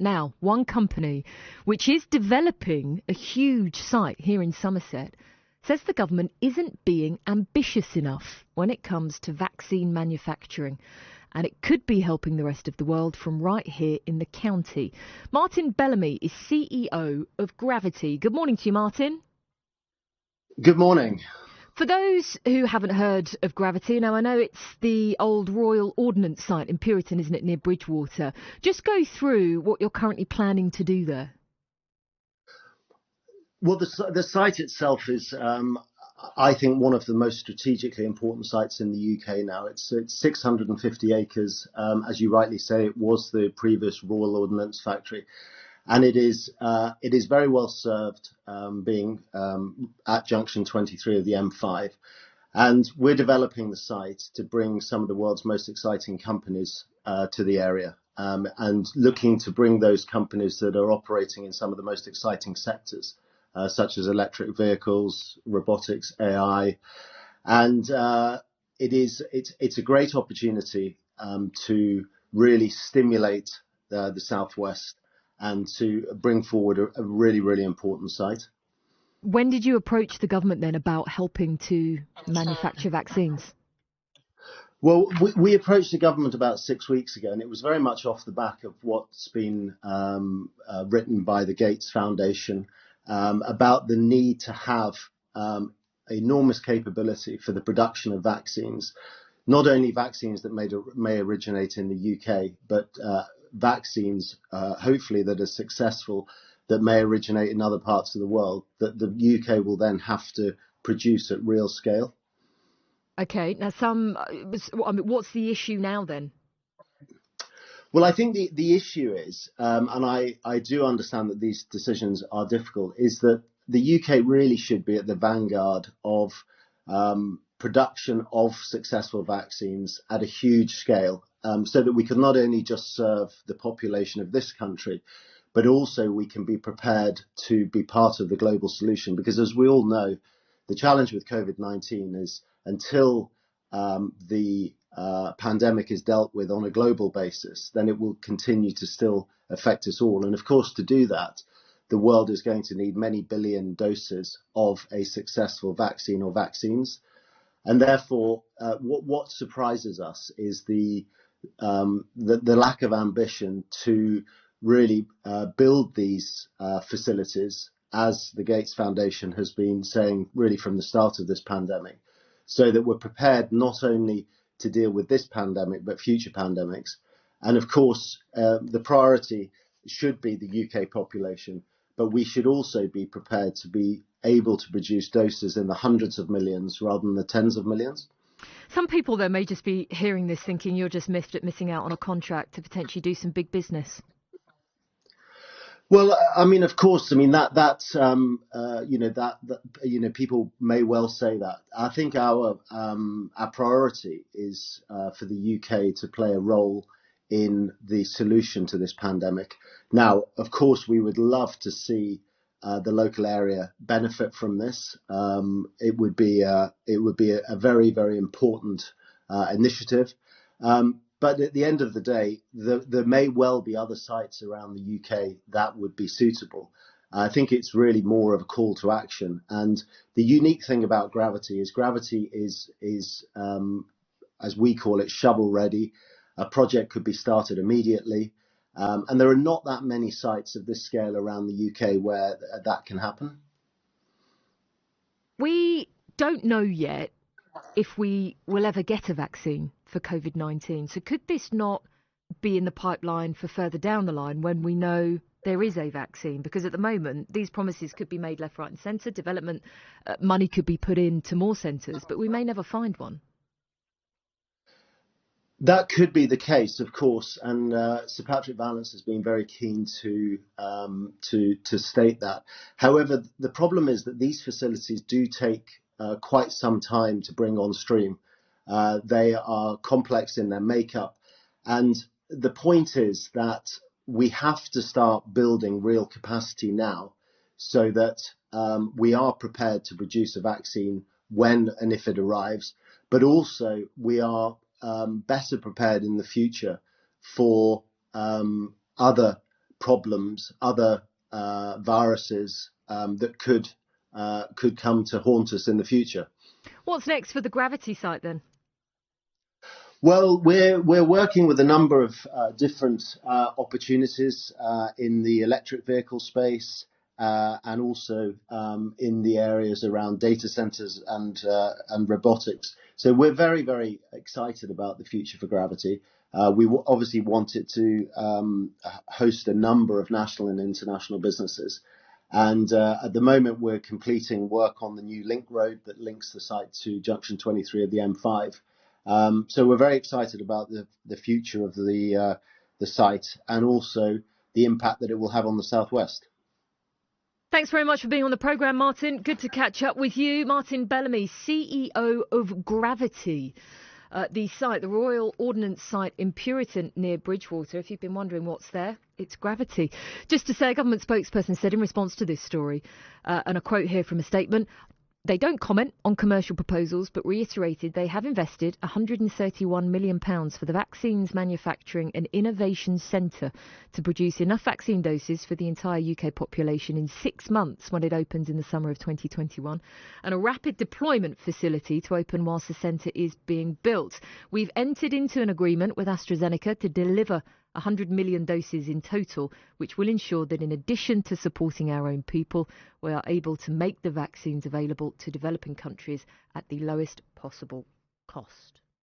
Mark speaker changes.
Speaker 1: Now, one company which is developing a huge site here in Somerset says the government isn't being ambitious enough when it comes to vaccine manufacturing, and it could be helping the rest of the world from right here in the county. Martin Bellamy is CEO of Gravity. Good morning to you, Martin.
Speaker 2: Good morning.
Speaker 1: For those who haven't heard of Gravity, now I know it's the old Royal Ordnance site in Puriton, isn't it, near Bridgewater. Just go through what you're currently planning to do there.
Speaker 2: Well, the site itself is, I think, one of the most strategically important sites in the UK now. It's 650 acres. As you rightly say, it was the previous Royal Ordnance factory. And it is very well served, being at junction 23 of the M5. And we're developing the site to bring some of the world's most exciting companies to the area, and looking to bring those companies that are operating in some of the most exciting sectors, such as electric vehicles, robotics, AI. And it's a great opportunity to really stimulate the Southwest and to bring forward a really, really important site.
Speaker 1: When did you approach the government then about helping to manufacture vaccines?
Speaker 2: Well, we approached the government about 6 weeks ago, and it was very much off the back of what's been written by the Gates Foundation about the need to have enormous capability for the production of vaccines, not only vaccines that may originate in the UK, but vaccines, hopefully, that are successful, that may originate in other parts of the world, that the UK will then have to produce at real scale.
Speaker 1: OK, now what's the issue now then?
Speaker 2: Well, I think the issue is, and I do understand that these decisions are difficult, is that the UK really should be at the vanguard of production of successful vaccines at a huge scale, so that we can not only just serve the population of this country, but also we can be prepared to be part of the global solution. Because as we all know, the challenge with COVID-19 is until the pandemic is dealt with on a global basis, then it will continue to still affect us all. And of course, to do that, the world is going to need many billion doses of a successful vaccine or vaccines. And therefore, what surprises us is the lack of ambition to really build these facilities, as the Gates Foundation has been saying really from the start of this pandemic, so that we're prepared not only to deal with this pandemic, but future pandemics. And of course, the priority should be the UK population, but we should also be prepared to be able to produce doses in the hundreds of millions rather than the tens of millions.
Speaker 1: Some people, though, may just be hearing this thinking you're just missing out on a contract to potentially do some big business.
Speaker 2: Well, I mean, of course, I mean that people may well say that. I think our priority is for the UK to play a role in the solution to this pandemic. Now, of course, we would love to see the local area benefit from this. It would be a very, very important initiative. But at the end of the day, there may well be other sites around the UK that would be suitable. I think it's really more of a call to action. And the unique thing about Gravity is as we call it, shovel ready. A project could be started immediately. And there are not that many sites of this scale around the UK where that can happen.
Speaker 1: We don't know yet if we will ever get a vaccine for COVID-19. So could this not be in the pipeline for further down the line when we know there is a vaccine? Because at the moment, these promises could be made left, right and centre. Development money could be put into more centres, but we may never find one.
Speaker 2: That could be the case, of course, and Sir Patrick Vallance has been very keen to state that. However, the problem is that these facilities do take quite some time to bring on stream. They are complex in their makeup, and the point is that we have to start building real capacity now, so that we are prepared to produce a vaccine when and if it arrives, but also we are better prepared in the future for other problems, other viruses that could come to haunt us in the future.
Speaker 1: What's next for the Gravity site then?
Speaker 2: Well, we're working with a number of different opportunities in the electric vehicle space and also in the areas around data centers and robotics. So we're very, very excited about the future for Gravity. We obviously want it to host a number of national and international businesses. And at the moment, we're completing work on the new link road that links the site to junction 23 of the M5. So we're very excited about the future of the site and also the impact that it will have on the southwest.
Speaker 1: Thanks very much for being on the programme, Martin. Good to catch up with you. Martin Bellamy, CEO of Gravity, the site, the Royal Ordnance Site in Puriton near Bridgewater. If you've been wondering what's there, it's Gravity. Just to say, a government spokesperson said in response to this story, and a quote here from a statement, they don't comment on commercial proposals, but reiterated they have invested £131 million for the Vaccines Manufacturing and Innovation Centre to produce enough vaccine doses for the entire UK population in 6 months when it opens in the summer of 2021, and a rapid deployment facility to open whilst the centre is being built. We've entered into an agreement with AstraZeneca to deliver 100 million doses in total, which will ensure that in addition to supporting our own people, we are able to make the vaccines available to developing countries at the lowest possible cost.